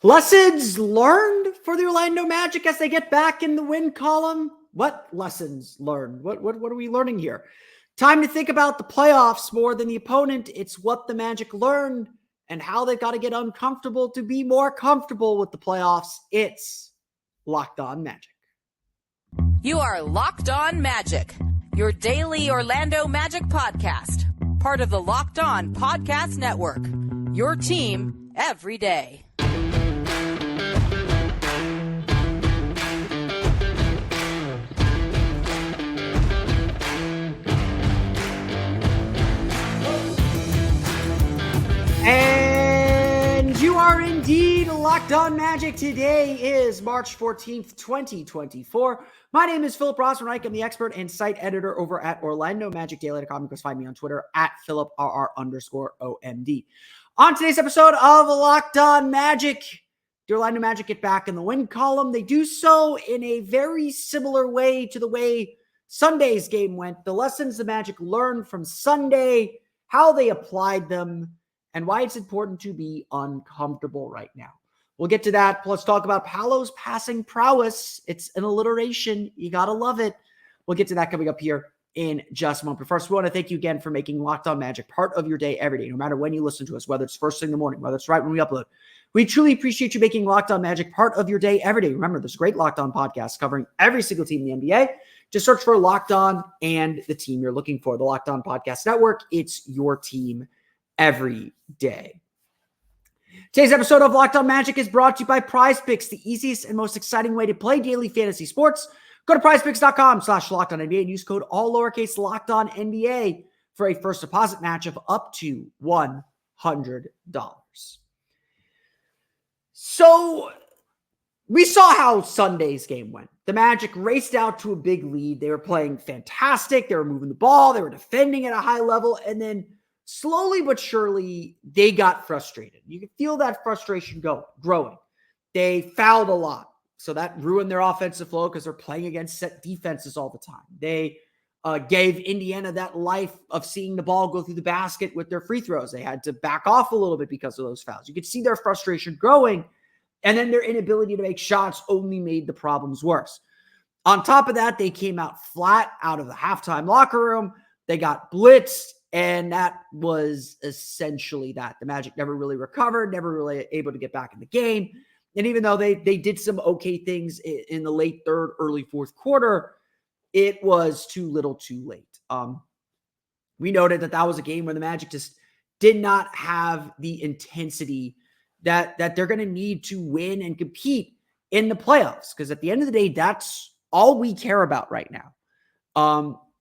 Lessons learned for the Orlando Magic as they get back in the win column? What lessons learned? What are we learning here? Time to think about the playoffs more than the opponent. It's what the Magic learned and how they've got to get uncomfortable to be more comfortable with the playoffs. It's Locked On Magic. You are Locked On Magic, your daily Orlando Magic podcast, part of the Locked On Podcast Network, your team every day. And you are indeed Locked On Magic. Today is March 14th, 2024. My name is Philip Rossman-Reich. I'm the expert and site editor over at OrlandoMagicDaily.com. You can find me on Twitter at PhilipRR_OMD. On today's episode of Locked On Magic, the Orlando Magic get back in the win column. They do so in a very similar way to the way Sunday's game went. The lessons the Magic learned from Sunday, how they applied them, and why it's important to be uncomfortable right now. We'll get to that. Plus talk about Paolo's passing prowess. It's an alliteration. You got to love it. We'll get to that coming up here in just a moment. But first, we want to thank you again for making Locked On Magic part of your day every day, no matter when you listen to us, whether it's first thing in the morning, whether it's right when we upload. We truly appreciate you making Locked On Magic part of your day every day. Remember, there's a great Locked On podcast covering every single team in the NBA. Just search for Locked On and the team you're looking for. The Locked On Podcast Network. It's your team every day. Today's episode of Locked On Magic is brought to you by Prize Picks, the easiest and most exciting way to play daily fantasy sports. Go to prizepicks.com/LockedOnNBA and use code all lowercase LockedOnNBA for a first deposit match of up to $100. So we saw how Sunday's game went. The Magic raced out to a big lead. They were playing fantastic. They were moving the ball. They were defending at a high level. And then slowly but surely, they got frustrated. You could feel that frustration growing. They fouled a lot, so that ruined their offensive flow because they're playing against set defenses all the time. They gave Indiana that life of seeing the ball go through the basket with their free throws. They had to back off a little bit because of those fouls. You could see their frustration growing, and then their inability to make shots only made the problems worse. On top of that, they came out flat out of the halftime locker room. They got blitzed. And that was essentially that. The Magic never really recovered, never really able to get back in the game. And even though they did some okay things in the late third, early fourth quarter, it was too little too late. We noted that was a game where the Magic just did not have the intensity that they're going to need to win and compete in the playoffs. Because at the end of the day, that's all we care about right now.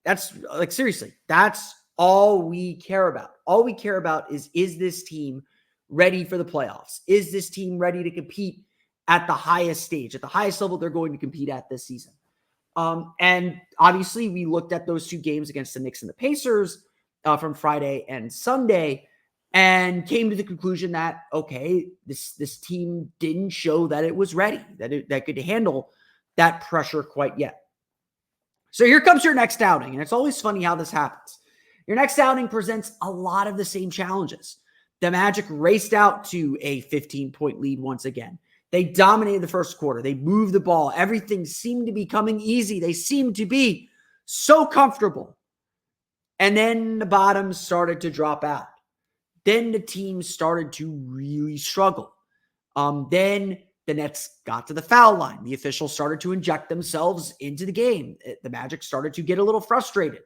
That's like, seriously, that's all we care about. All we care about is this team ready for the playoffs? Is this team ready to compete at the highest stage, at the highest level they're going to compete at this season? And obviously, we looked at those two games against the Knicks and the Pacers from Friday and Sunday and came to the conclusion that, okay, this team didn't show that it was ready, that could handle that pressure quite yet. So here comes your next outing, and it's always funny how this happens. Your next outing presents a lot of the same challenges. The Magic raced out to a 15-point lead once again. They dominated the first quarter. They moved the ball. Everything seemed to be coming easy. They seemed to be so comfortable. And then the bottom started to drop out. Then the team started to really struggle. Then the Nets got to the foul line. The officials started to inject themselves into the game. The Magic started to get a little frustrated.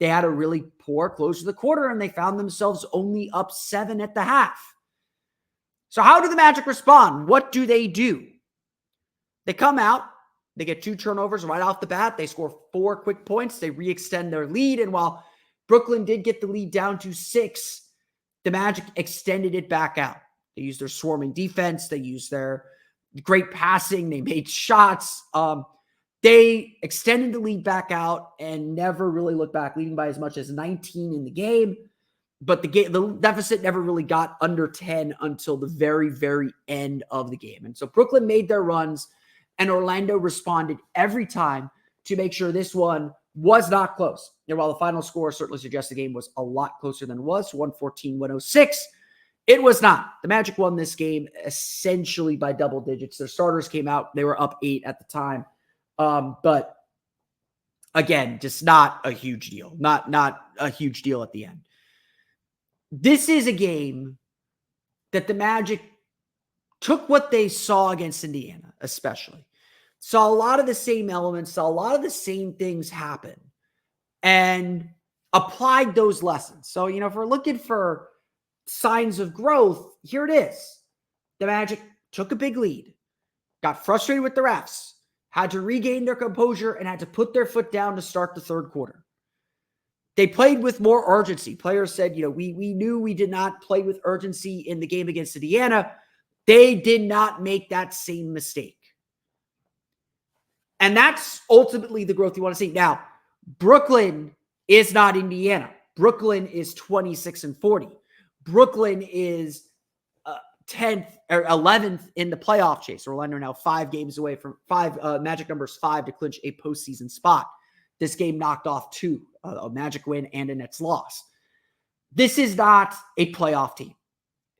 They had a really poor close to the quarter, and they found themselves only up 7 at the half. So how do the Magic respond? What do? They come out. They get 2 turnovers right off the bat. They score 4 quick points. They re-extend their lead. And while Brooklyn did get the lead down to 6, the Magic extended it back out. They used their swarming defense. They used their great passing. They made shots. They extended the lead back out and never really looked back, leading by as much as 19 in the game. But the deficit never really got under 10 until the very, very end of the game. And so Brooklyn made their runs, and Orlando responded every time to make sure this one was not close. And while the final score certainly suggests the game was a lot closer than it was, 114-106, It was not. The Magic won this game essentially by double digits. Their starters came out. They were up 8 at the time. But again, just not a huge deal. Not a huge deal at the end. This is a game that the Magic took what they saw against Indiana, especially. Saw a lot of the same elements, saw a lot of the same things happen, and applied those lessons. So, if we're looking for signs of growth, here it is. The Magic took a big lead, got frustrated with the refs, had to regain their composure, and had to put their foot down to start the third quarter. They played with more urgency. Players said, we knew we did not play with urgency in the game against Indiana. They did not make that same mistake. And that's ultimately the growth you want to see. Now, Brooklyn is not Indiana. Brooklyn is 26-40. Brooklyn is 10th or 11th in the playoff chase. Orlando now 5 games away from Magic numbers 5 to clinch a postseason spot. This game knocked off 2, a Magic win and a Nets loss. This is not a playoff team.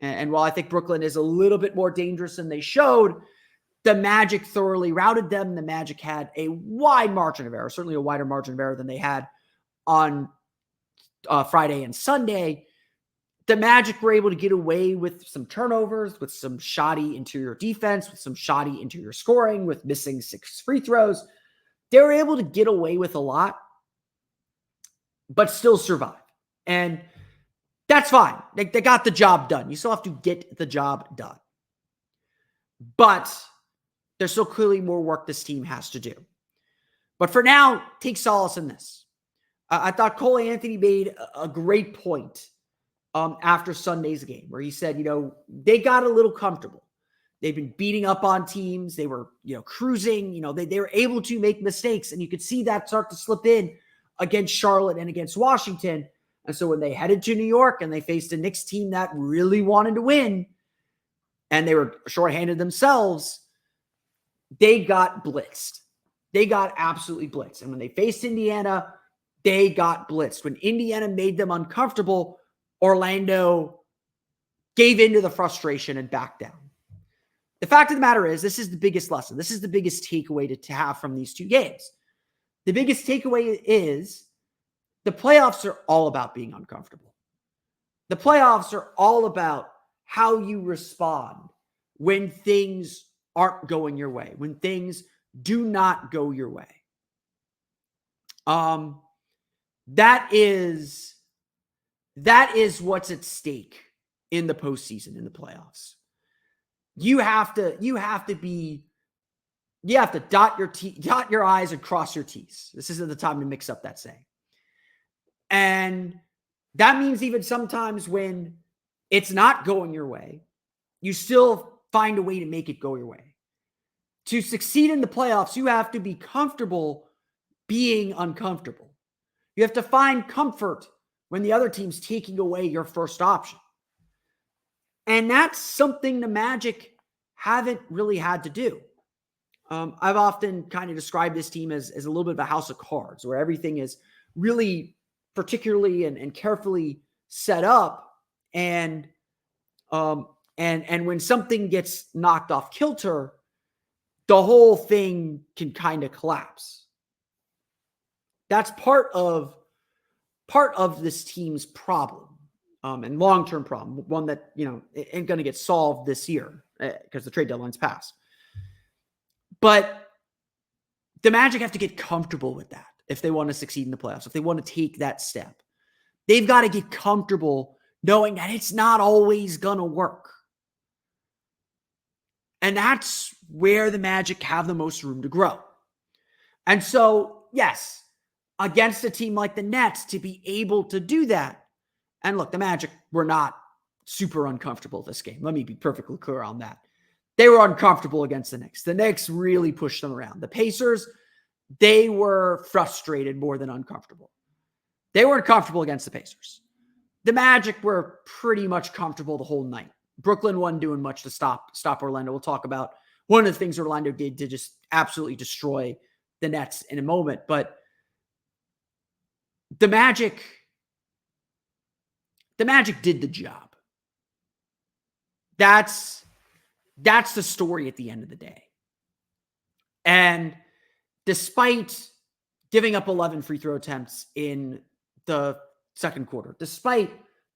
And while I think Brooklyn is a little bit more dangerous than they showed, the Magic thoroughly routed them. The Magic had a wide margin of error, certainly a wider margin of error than they had on Friday and Sunday. The Magic were able to get away with some turnovers, with some shoddy interior defense, with some shoddy interior scoring, with missing 6 free throws. They were able to get away with a lot, but still survive. And that's fine. They got the job done. You still have to get the job done. But there's still clearly more work this team has to do. But for now, take solace in this. I thought Cole Anthony made a great point after Sunday's game where he said, they got a little comfortable. They've been beating up on teams. They were, cruising. They were able to make mistakes. And you could see that start to slip in against Charlotte and against Washington. And so when they headed to New York and they faced a Knicks team that really wanted to win and they were shorthanded themselves, they got blitzed. They got absolutely blitzed. And when they faced Indiana, they got blitzed. When Indiana made them uncomfortable, Orlando gave into the frustration and backed down. The fact of the matter is, this is the biggest lesson. This is the biggest takeaway to have from these 2 games. The biggest takeaway is the playoffs are all about being uncomfortable. The playoffs are all about how you respond when things aren't going your way, when things do not go your way. That is what's at stake in the postseason, in the playoffs. You have to dot your I's and cross your T's. This isn't the time to mix up that saying. And that means even sometimes when it's not going your way, you still find a way to make it go your way. To succeed in the playoffs, you have to be comfortable being uncomfortable. You have to find comfort when the other team's taking away your first option. And that's something the Magic haven't really had to do. I've often kind of described this team as a little bit of a house of cards where everything is really particularly and carefully set up. And when something gets knocked off kilter, the whole thing can kind of collapse. That's part of this team's problem, and long-term problem, one that, ain't going to get solved this year because the trade deadline's passed. But the Magic have to get comfortable with that if they want to succeed in the playoffs, if they want to take that step. They've got to get comfortable knowing that it's not always going to work. And that's where the Magic have the most room to grow. And so, yes, against a team like the Nets, to be able to do that. And look, the Magic were not super uncomfortable this game. Let me be perfectly clear on that. They were uncomfortable against the Knicks. The Knicks really pushed them around. The Pacers, they were frustrated more than uncomfortable. They weren't comfortable against the Pacers. The Magic were pretty much comfortable the whole night. Brooklyn wasn't doing much to stop Orlando. We'll talk about one of the things Orlando did to just absolutely destroy the Nets in a moment. But the Magic did the job. That's the story at the end of the day. And despite giving up 11 free throw attempts in the second quarter, despite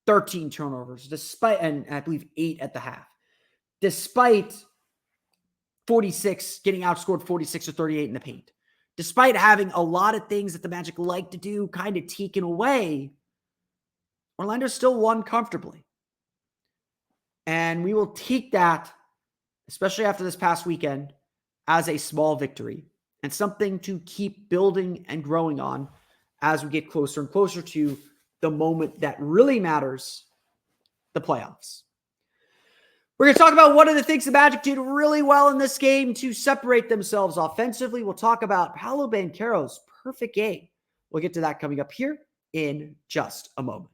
13 turnovers, and I believe 8 at the half, despite getting outscored 46-38 in the paint, despite having a lot of things that the Magic like to do kind of taken away, Orlando still won comfortably. And we will take that, especially after this past weekend, as a small victory and something to keep building and growing on as we get closer and closer to the moment that really matters, the playoffs. We're going to talk about one of the things the Magic did really well in this game to separate themselves offensively. We'll talk about Paolo Banchero's perfect game. We'll get to that coming up here in just a moment.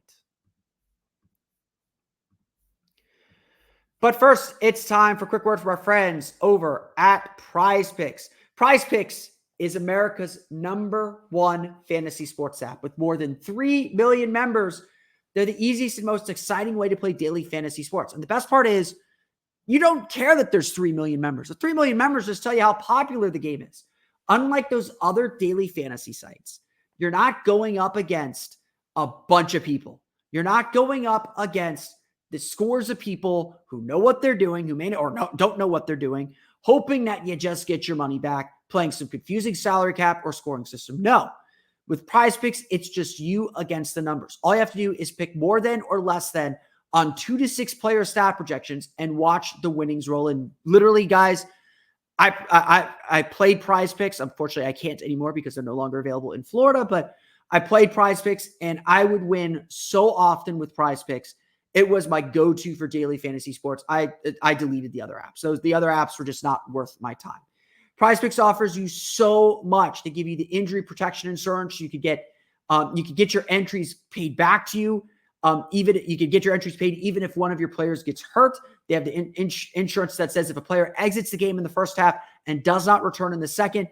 But first, it's time for a quick word from our friends over at Prize Picks. Prize Picks is America's #1 fantasy sports app. With more than 3 million members, they're the easiest and most exciting way to play daily fantasy sports. And the best part is, you don't care that there's 3 million members. The 3 million members just tell you how popular the game is. Unlike those other daily fantasy sites, you're not going up against a bunch of people. You're not going up against the scores of people who know what they're doing, who don't know what they're doing, hoping that you just get your money back, playing some confusing salary cap or scoring system. No. With Prize Picks, it's just you against the numbers. All you have to do is pick more than or less than on 2 to 6 player stat projections and watch the winnings roll in. Literally, guys, I played Prize Picks. Unfortunately, I can't anymore because they're no longer available in Florida, but I played Prize Picks and I would win so often with Prize Picks. It was my go-to for daily fantasy sports. I deleted the other apps. So the other apps were just not worth my time. Prize Picks offers you so much. They give you the injury protection insurance. You could get your entries paid back to you. Even you could get your entries paid even if one of your players gets hurt. They have the insurance that says if a player exits the game in the first half and does not return in the second,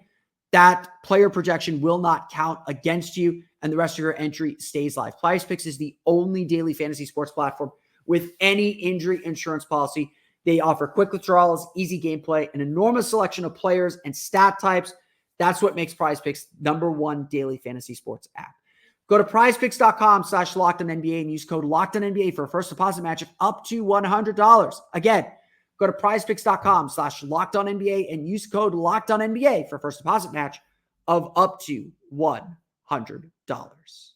that player projection will not count against you, and the rest of your entry stays live. Prize Picks is the only daily fantasy sports platform with any injury insurance policy. They offer quick withdrawals, easy gameplay, an enormous selection of players and stat types. That's what makes Prize Picks #1 daily fantasy sports app. Go to prizepicks.com/LockedOnNBA and use code LockedOnNBA for a first deposit match of up to $100. Again, go to prizepicks.com/LockedOnNBA and use code LockedOnNBA for a first deposit match of up to $100.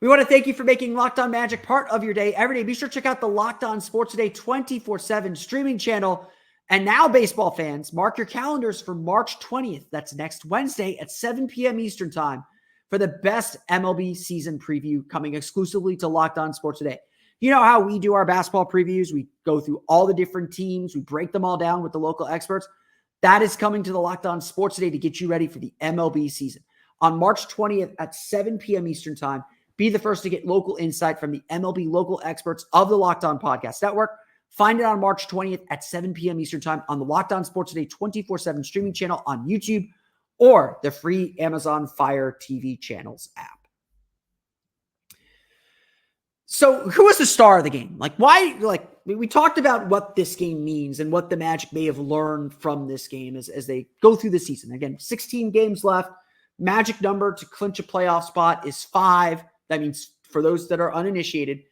We want to thank you for making Locked On Magic part of your day every day. Be sure to check out the Locked On Sports Today 24/7 streaming channel. And now, baseball fans, mark your calendars for March 20th. That's next Wednesday at 7 p.m. Eastern Time for the best MLB season preview coming exclusively to Locked On Sports Today. You know how we do our basketball previews? We go through all the different teams. We break them all down with the local experts. That is coming to the Locked On Sports Today to get you ready for the MLB season. On March 20th at 7 p.m. Eastern Time, be the first to get local insight from the MLB local experts of the Locked On Podcast Network. Find it on March 20th at 7 p.m. Eastern Time on the Locked On Sports Today 24/7 streaming channel on YouTube or the free Amazon Fire TV channels app. So who was the star of the game? We talked about what this game means and what the Magic may have learned from this game as they go through the season. Again, 16 games left. Magic number to clinch a playoff spot is 5. That means for those that are uninitiated,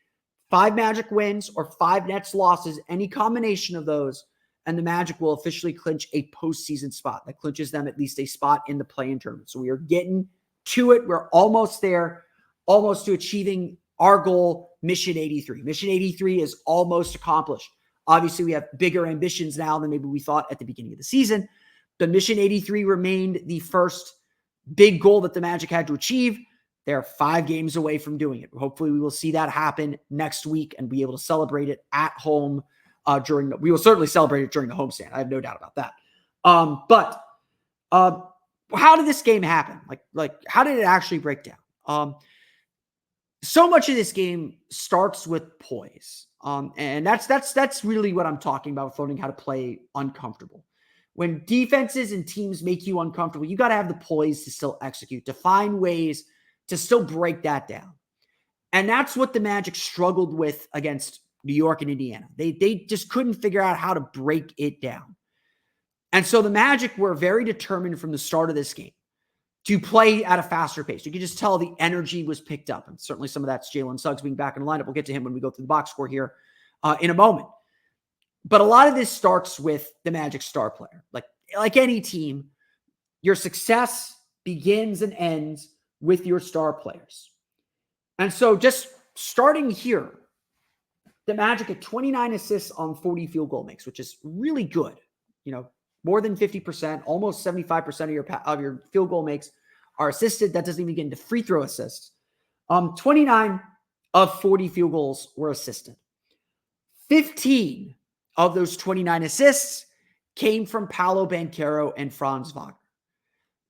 5 Magic wins or 5 Nets losses, any combination of those, and the Magic will officially clinch a postseason spot. That clinches them at least a spot in the play-in tournament. So we are getting to it. We're almost there, almost to achieving our goal, Mission 83. Mission 83 is almost accomplished. Obviously, we have bigger ambitions now than maybe we thought at the beginning of the season. But Mission 83 remained the first big goal that the Magic had to achieve. They're 5 games away from doing it. Hopefully, we will see that happen next week and be able to celebrate it at home we will certainly celebrate it during the homestand. I have no doubt about that. But how did this game happen? Like how did it actually break down? So much of this game starts with poise. And that's really what I'm talking about with learning how to play uncomfortable. When defenses and teams make you uncomfortable, you got to have the poise to still execute, to find ways to still break that down. And that's what the Magic struggled with against New York and Indiana. They just couldn't figure out how to break it down. And so the Magic were very determined from the start of this game to play at a faster pace. You could just tell the energy was picked up. And certainly some of that's Jaylen Suggs being back in the lineup. We'll get to him when we go through the box score here in a moment. But a lot of this starts with the Magic star player. Like any team, your success begins and ends with your star players. And so just starting here, the Magic had 29 assists on 40 field goal makes, which is really good. More than 50%, almost 75% of your field goal makes are assisted. That doesn't even get into free throw assists. 29 of 40 field goals were assisted. 15 of those 29 assists came from Paolo, Banchero, and Franz Wagner.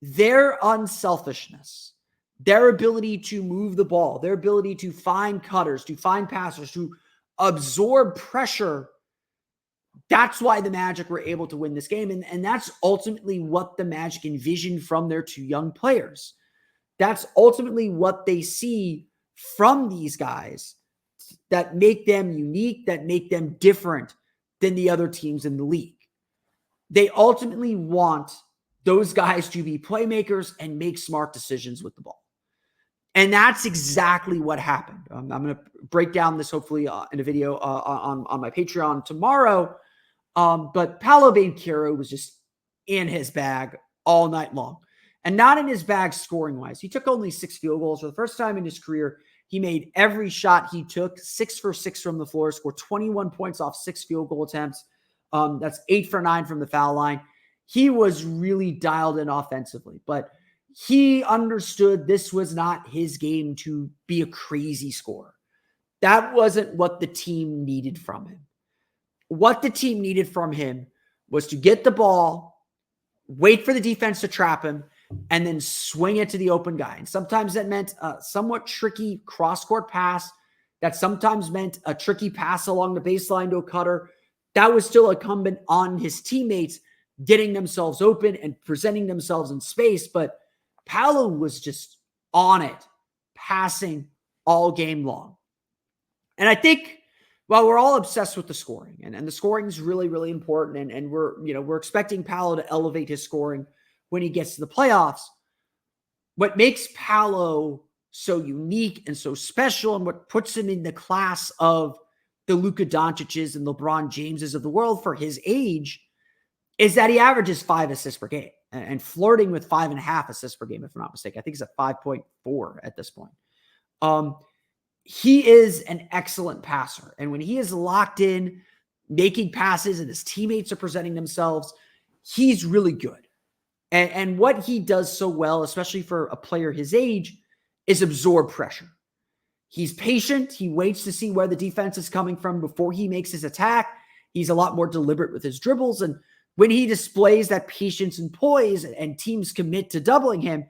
Their unselfishness, their ability to move the ball, their ability to find cutters, to find passers, to absorb pressure, that's why the Magic were able to win this game. And that's ultimately what the Magic envisioned from their two young players. That's ultimately what they see from these guys that make them unique, that make them different than the other teams in the league. They ultimately want those guys to be playmakers and make smart decisions with the ball. And that's exactly what happened. I'm going to break down this hopefully in a video on my Patreon tomorrow. But Paolo Banchero was just in his bag all night long. And not in his bag scoring-wise. He took only 6 field goals. For the first time in his career, he made every shot he took, 6 for 6 from the floor, scored 21 points off 6 field goal attempts. That's 8 for 9 from the foul line. He was really dialed in offensively, but he understood this was not his game to be a crazy scorer. That wasn't what the team needed from him. What the team needed from him was to get the ball, wait for the defense to trap him, and then swing it to the open guy. And sometimes that meant a somewhat tricky cross-court pass. That sometimes meant a tricky pass along the baseline to a cutter. That was still incumbent on his teammates getting themselves open and presenting themselves in space. But Paolo was just on it, passing all game long. And I think while we're all obsessed with the scoring, and the scoring is really, really important, and we're expecting Paolo to elevate his scoring when he gets to the playoffs, what makes Paolo so unique and so special, and what puts him in the class of the Luka Doncic's and LeBron James's of the world for his age, is that he averages 5 assists per game and flirting with 5.5 assists per game, if I'm not mistaken. I think he's at 5.4 at this point. He is an excellent passer. And when he is locked in, making passes, and his teammates are presenting themselves, he's really good. And what he does so well, especially for a player his age, is absorb pressure. He's patient. He waits to see where the defense is coming from before he makes his attack. He's a lot more deliberate with his dribbles. And when he displays that patience and poise and teams commit to doubling him,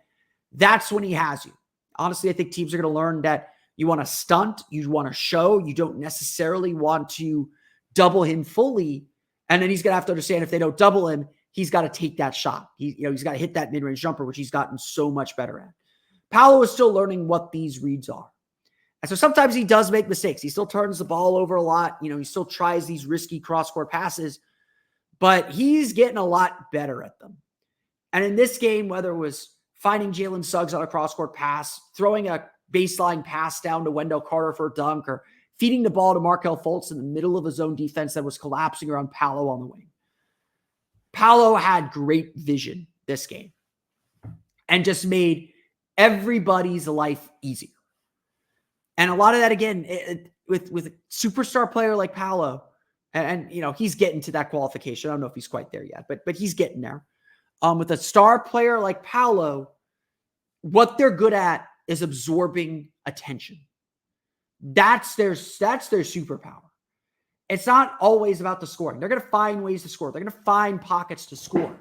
that's when he has you. Honestly, I think teams are going to learn that you want to stunt, you want to show, you don't necessarily want to double him fully. And then he's going to have to understand if they don't double him, he's got to take that shot. He's got to hit that mid-range jumper, which he's gotten so much better at. Paolo is still learning what these reads are. And so sometimes he does make mistakes. He still turns the ball over a lot. He still tries these risky cross-court passes, but he's getting a lot better at them. And in this game, whether it was finding Jaylen Suggs on a cross-court pass, throwing a baseline pass down to Wendell Carter for a dunk, or feeding the ball to Markelle Fultz in the middle of a zone defense that was collapsing around Paolo on the wing, Paolo had great vision this game and just made everybody's life easier. And a lot of that, again, with a superstar player like Paolo, and he's getting to that qualification. I don't know if he's quite there yet, but he's getting there. With a star player like Paolo, what they're good at is absorbing attention. That's their superpower. It's not always about the scoring. They're going to find ways to score. They're going to find pockets to score.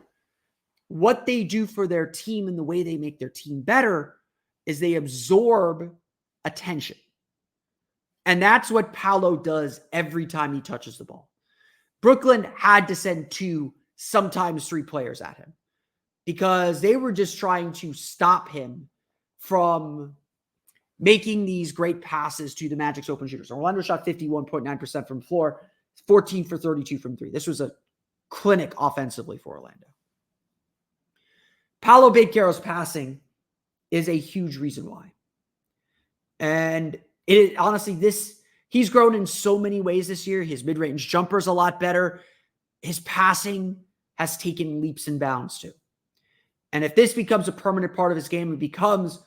What they do for their team and the way they make their team better is they absorb attention. And that's what Paolo does every time he touches the ball. Brooklyn had to send 2, sometimes 3 players at him because they were just trying to stop him from making these great passes to the Magic's open shooters. Orlando shot 51.9% from the floor, 14 for 32 from three. This was a clinic offensively for Orlando. Paolo Banchero's passing is a huge reason why. And it honestly, he's grown in so many ways this year. His mid-range jumper is a lot better. His passing has taken leaps and bounds too. And if this becomes a permanent part of his game, it becomes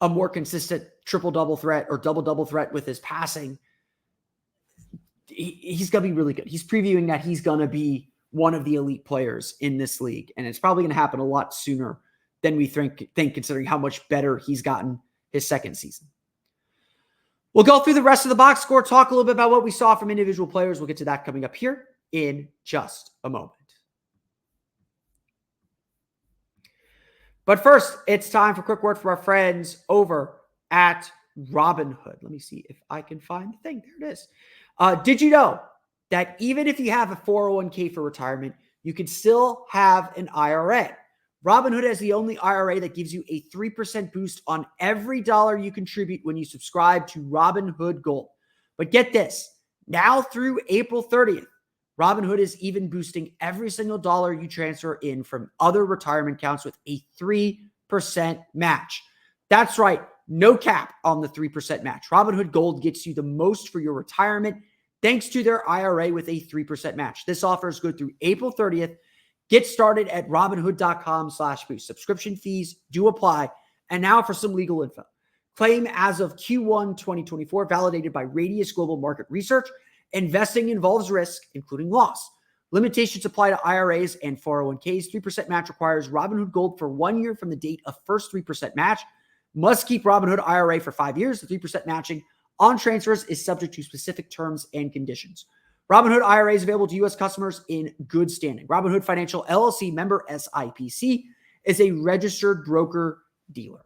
a more consistent triple-double threat or double-double threat with his passing, he's going to be really good. He's previewing that he's going to be one of the elite players in this league. And it's probably going to happen a lot sooner than we think considering how much better he's gotten his second season. We'll go through the rest of the box score, talk a little bit about what we saw from individual players. We'll get to that coming up here in just a moment. But first, it's time for a quick word from our friends over at Robinhood. Let me see if I can find the thing. There it is. Did you know that even if you have a 401k for retirement, you can still have an IRA? Robinhood has the only IRA that gives you a 3% boost on every dollar you contribute when you subscribe to Robinhood Gold. But get this, now through April 30th, Robinhood is even boosting every single dollar you transfer in from other retirement accounts with a 3% match. That's right, no cap on the 3% match. Robinhood Gold gets you the most for your retirement thanks to their IRA with a 3% match. This offer is good through April 30th. Get started at Robinhood.com/boost. Subscription fees do apply. And now for some legal info. Claim as of Q1 2024, validated by Radius Global Market Research. Investing involves risk, including loss. Limitations apply to IRAs and 401ks. 3% match requires Robinhood Gold for 1 year from the date of first 3% match. Must keep Robinhood IRA for 5 years. The 3% matching on transfers is subject to specific terms and conditions. Robinhood IRA is available to U.S. customers in good standing. Robinhood Financial LLC, member SIPC, is a registered broker-dealer.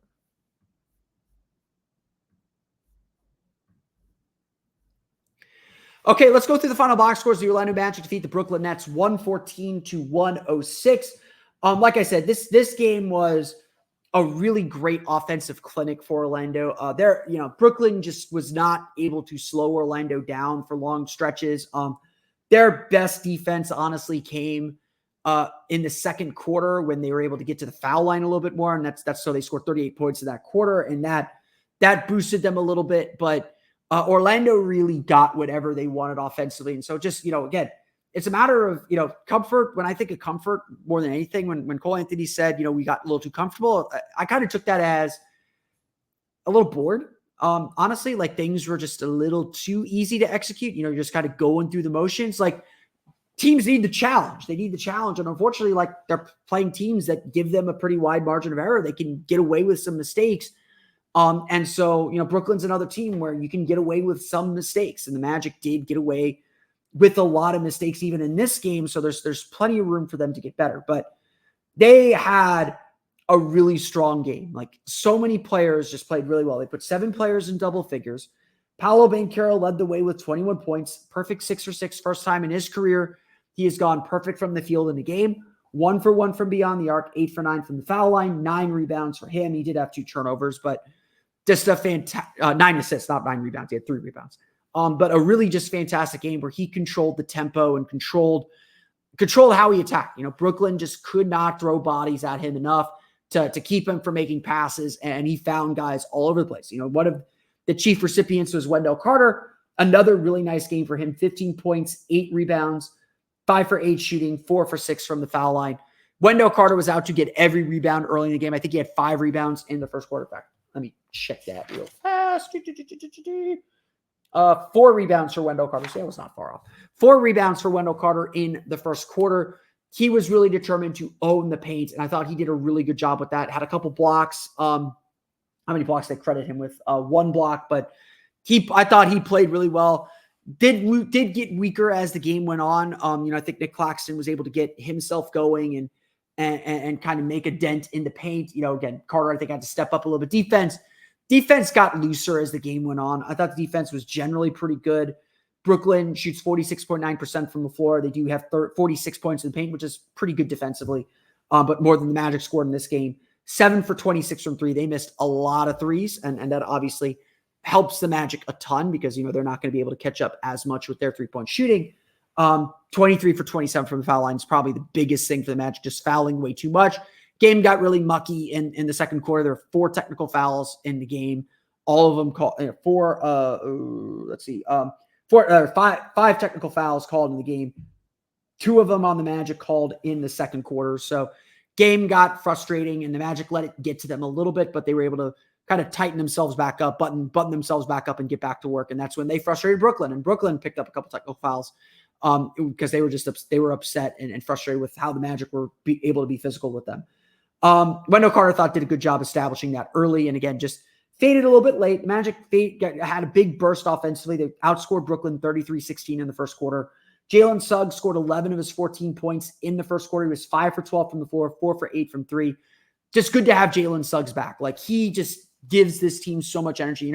Okay, let's go through the final box scores. The Orlando Magic defeat the Brooklyn Nets 114-106. Like I said, this game was a really great offensive clinic for Orlando. Brooklyn just was not able to slow Orlando down for long stretches. Their best defense honestly came in the second quarter when they were able to get to the foul line a little bit more. And that's so they scored 38 points in that quarter. And that boosted them a little bit, but Orlando really got whatever they wanted offensively. And so just, again, it's a matter of, comfort. When I think of comfort more than anything, when Cole Anthony said, we got a little too comfortable, I kind of took that as a little bored. Honestly, like things were just a little too easy to execute. You're just kind of going through the motions. Like teams need the challenge. They need the challenge. And unfortunately, like they're playing teams that give them a pretty wide margin of error. They can get away with some mistakes. And so, Brooklyn's another team where you can get away with some mistakes, and the Magic did get away with a lot of mistakes even in this game. So there's plenty of room for them to get better, but they had a really strong game. Like so many players just played really well. They put 7 players in double figures. Paolo Banchero led the way with 21 points, perfect 6 for 6, first time in his career. He has gone perfect from the field in the game. 1 for 1 from beyond the arc, 8 for 9 from the foul line, 9 rebounds for him. He did have 2 turnovers, but just a fantastic 9 assists, not 9 rebounds. He had 3 rebounds. But a really just fantastic game where he controlled the tempo and controlled how he attacked. Brooklyn just could not throw bodies at him enough to keep him from making passes, and he found guys all over the place. One of the chief recipients was Wendell Carter. Another really nice game for him, 15 points, 8 rebounds, 5 for 8 shooting, 4 for 6 from the foul line. Wendell Carter was out to get every rebound early in the game. I think he had 5 rebounds in the first quarter. In fact, let me check that real fast. 4 rebounds for Wendell Carter. So that was not far off. 4 rebounds for Wendell Carter in the first quarter. He was really determined to own the paint, and I thought he did a really good job with that. Had a couple blocks. How many blocks they credit him with? 1 block, but I thought he played really well. Did get weaker as the game went on. I think Nick Claxton was able to get himself going and kind of make a dent in the paint. Again, Carter, I think, had to step up a little bit. Defense got looser as the game went on. I thought the defense was generally pretty good. Brooklyn shoots 46.9% from the floor. They do have 46 points in the paint, which is pretty good defensively, but more than the Magic scored in this game. 7 for 26 from three. They missed a lot of threes, and that obviously helps the Magic a ton because, they're not going to be able to catch up as much with their three-point shooting. 23 for 27 from the foul line is probably the biggest thing for the Magic, just fouling way too much. Game got really mucky in the second quarter. There were 4 technical fouls in the game. All of them called five technical fouls called in the game. 2 of them on the Magic called in the second quarter. So game got frustrating and the Magic let it get to them a little bit, but they were able to kind of tighten themselves back up, button themselves back up and get back to work. And that's when they frustrated Brooklyn, and Brooklyn picked up a couple technical fouls because they were upset and frustrated with how the Magic were able to be physical with them. Wendell Carter did a good job establishing that early. And again, just faded a little bit late. The Magic had a big burst offensively. They outscored Brooklyn 33-16 in the first quarter. Jaylen Suggs scored 11 of his 14 points in the first quarter. He was 5 for 12 from the floor, 4 for 8 from three. Just good to have Jaylen Suggs back. Like, he just gives this team so much energy.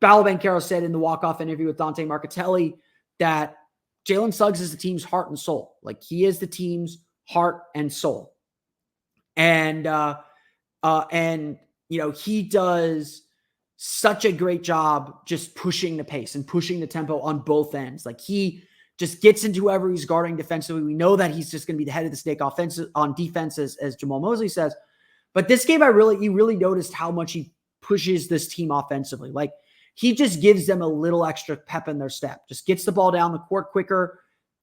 Paolo Banchero said in the walk-off interview with Dante Marchitelli that Jaylen Suggs is the team's heart and soul. Like, he is the team's heart and soul. And he does such a great job just pushing the pace and pushing the tempo on both ends. Like, he just gets into whoever he's guarding defensively. We know that he's just going to be the head of the snake on defense, as Jamal Mosley says. But this game, you really noticed how much he pushes this team offensively. Like, he just gives them a little extra pep in their step, just gets the ball down the court quicker,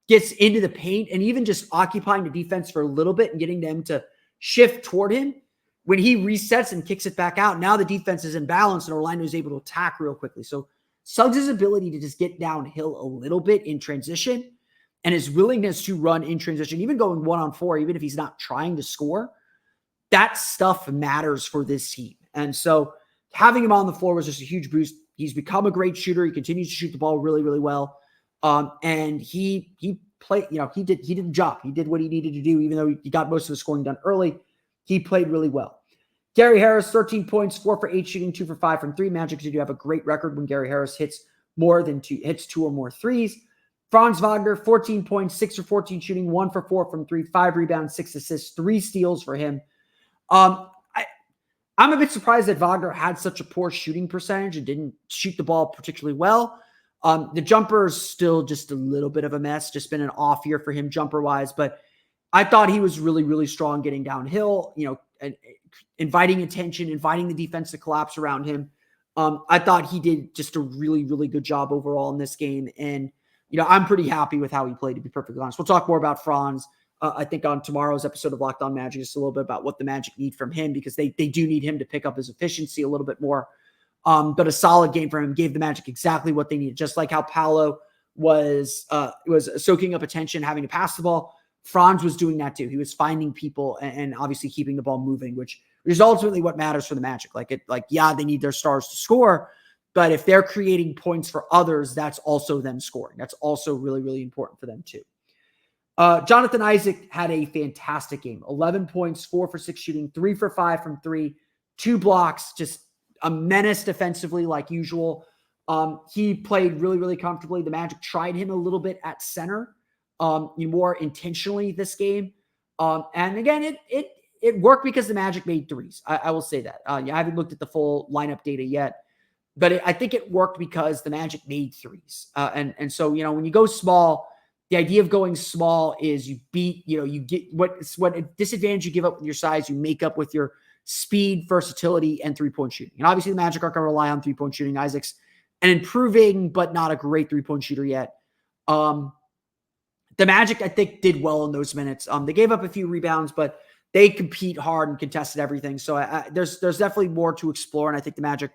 gets into the paint, and even just occupying the defense for a little bit and getting them to shift toward him. When he resets and kicks it back out, now the defense is in balance and Orlando is able to attack real quickly. So Suggs' ability to just get downhill a little bit in transition and his willingness to run in transition, even going 1-on-4, even if he's not trying to score, that stuff matters for this team. And so having him on the floor was just a huge boost. He's become a great shooter. He continues to shoot the ball really, really well. And he played, he did the job. He did what he needed to do, even though he got most of the scoring done early. He played really well. Gary Harris, 13 points, 4 for 8 shooting, 2 for 5 from three. Magic do have a great record when Gary Harris hits 2 or more threes. Franz Wagner, 14 points, 6 for 14 shooting, 1 for 4 from three, 5 rebounds, 6 assists, 3 steals for him. I'm a bit surprised that Vagner had such a poor shooting percentage and didn't shoot the ball particularly well. The jumper is still just a little bit of a mess, just been an off year for him jumper-wise, but I thought he was really, really strong getting downhill, and inviting attention, inviting the defense to collapse around him. I thought he did just a really, really good job overall in this game. And, I'm pretty happy with how he played, to be perfectly honest. We'll talk more about Franz, I think, on tomorrow's episode of Locked On Magic, just a little bit about what the Magic need from him, because they do need him to pick up his efficiency a little bit more. But a solid game for him gave the Magic exactly what they needed. Just like how Paolo was soaking up attention, having to pass the ball, Franz was doing that too. He was finding people and obviously keeping the ball moving, which is ultimately what matters for the Magic. They need their stars to score, but if they're creating points for others, that's also them scoring. That's also really, really important for them too. Jonathan Isaac had a fantastic game. 11 points, 4 for 6 shooting, 3 for 5 from three, 2 blocks, just a menace defensively like usual. He played really, really comfortably. The Magic tried him a little bit at center, more intentionally this game. And again, it worked because the Magic made threes. I will say that. I haven't looked at the full lineup data yet, but I think it worked because the Magic made threes. And so, when you go small, the idea of going small is you get what disadvantage you give up with your size, you make up with your speed, versatility, and three-point shooting. And obviously the Magic aren't going to rely on three-point shooting. Isaac's an improving, but not a great three-point shooter yet. The Magic, I think, did well in those minutes. They gave up a few rebounds, but they compete hard and contested everything. So there's definitely more to explore, and I think the Magic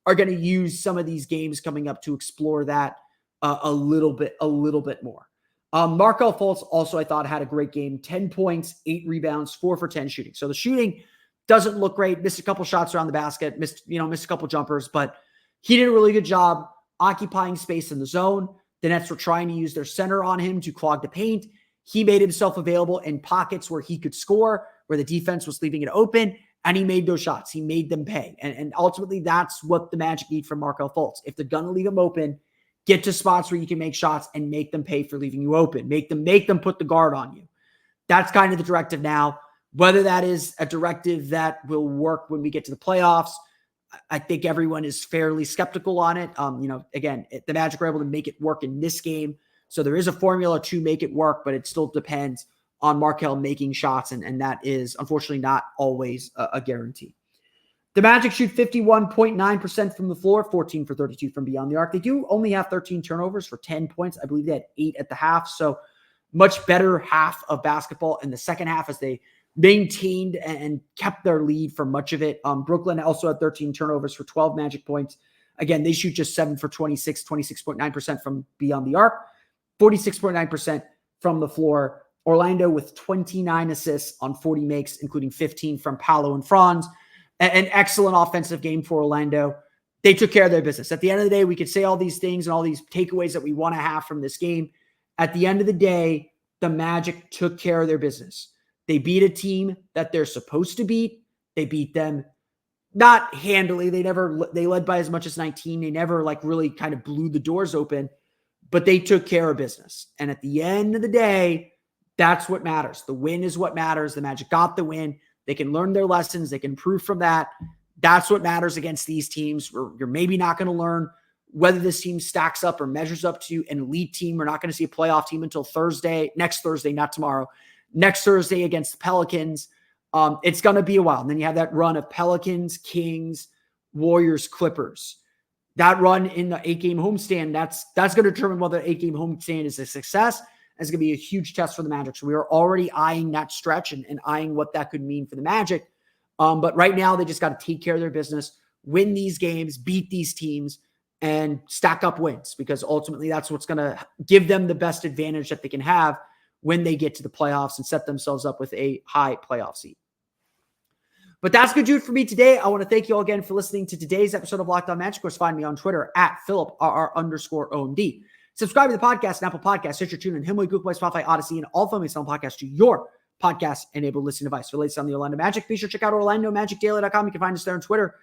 are going to use some of these games coming up to explore that a little bit more. Markelle Fultz also, I thought, had a great game. 10 points, 8 rebounds, 4 for 10 shooting. So the shooting doesn't look great. Missed a couple shots around the basket, missed a couple jumpers, but he did a really good job occupying space in the zone. The Nets were trying to use their center on him to clog the paint. He made himself available in pockets where he could score, where the defense was leaving it open, and he made those shots. He made them pay. And ultimately, that's what the Magic need from Markelle Fultz. If they're going to leave him open, get to spots where you can make shots and make them pay for leaving you open. Make them put the guard on you. That's kind of the directive now. Whether that is a directive that will work when we get to the playoffs, I think everyone is fairly skeptical on it. Again, the Magic were able to make it work in this game. So there is a formula to make it work, but it still depends on Markelle making shots. And that is unfortunately not always a guarantee. The Magic shoot 51.9% from the floor, 14 for 32 from beyond the arc. They do only have 13 turnovers for 10 points. I believe they had 8 at the half. So much better half of basketball in the second half as they maintained and kept their lead for much of it. Brooklyn also had 13 turnovers for 12 Magic points. Again, they shoot just 7 for 26, 26.9% from beyond the arc, 46.9% from the floor. Orlando with 29 assists on 40 makes, including 15 from Paolo and Franz. An excellent offensive game for Orlando. They took care of their business. At the end of the day, we could say all these things and all these takeaways that we want to have from this game. At the end of the day, the Magic took care of their business. They beat a team that they're supposed to beat. They beat them not handily. They led by as much as 19. They never really kind of blew the doors open, but they took care of business. And at the end of the day, that's what matters. The win is what matters. The Magic got the win. They can learn their lessons. They can improve from that. That's what matters against these teams. You're maybe not going to learn whether this team stacks up or measures up to an elite team. We're not going to see a playoff team until next Thursday, not tomorrow. Next Thursday against the Pelicans. It's going to be a while. And then you have that run of Pelicans, Kings, Warriors, Clippers. That run in the 8-game homestand, that's going to determine whether the 8-game homestand is a success. It's going to be a huge test for the Magic. So we are already eyeing that stretch and eyeing what that could mean for the Magic. But right now, they just got to take care of their business, win these games, beat these teams, and stack up wins, because ultimately that's what's going to give them the best advantage that they can have when they get to the playoffs and set themselves up with a high playoff seed. But that's going to do it for me today. I want to thank you all again for listening to today's episode of Locked On Magic. Of course, find me on Twitter at @PhilipRR_OMD. Subscribe to the podcast on Apple Podcasts, Stitcher, TuneIn, Himalaya, Google Play, Spotify, Odyssey, and all Film Sound podcasts to your podcast-enabled listening device. For the latest on the Orlando Magic, be sure to check out OrlandoMagicDaily.com. You can find us there on Twitter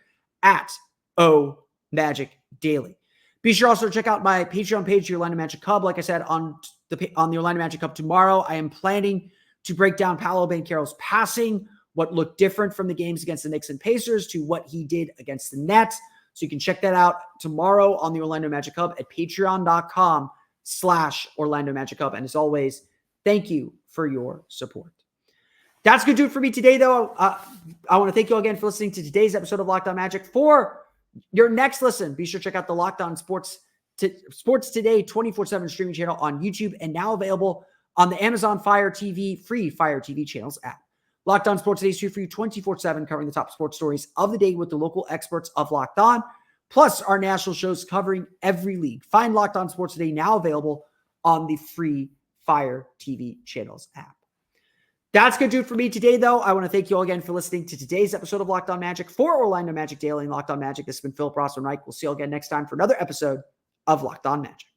at @OMagicDaily. Be sure also to check out my Patreon page, the Orlando Magic Hub. Like I said, on the Orlando Magic Hub tomorrow, I am planning to break down Paolo Banchero's passing, what looked different from the games against the Knicks and Pacers to what he did against the Nets. So you can check that out tomorrow on the Orlando Magic Hub at patreon.com/Orlando Magic Hub. And as always, thank you for your support. That's going to do it for me today, though. I want to thank you all again for listening to today's episode of Locked On Magic. For your next listen, be sure to check out the Locked On Sports Today 24/7 streaming channel on YouTube, and now available on the Amazon Fire TV, free Fire TV channels app. Locked On Sports Today is here for you 24/7, covering the top sports stories of the day with the local experts of Locked On, plus our national shows covering every league. Find Locked On Sports Today now available on the free Fire TV channels app. That's going to do it for me today, though. I want to thank you all again for listening to today's episode of Locked On Magic. For Orlando Magic Daily and Locked On Magic, this has been Philip Rossman-Reich. We'll see you all again next time for another episode of Locked On Magic.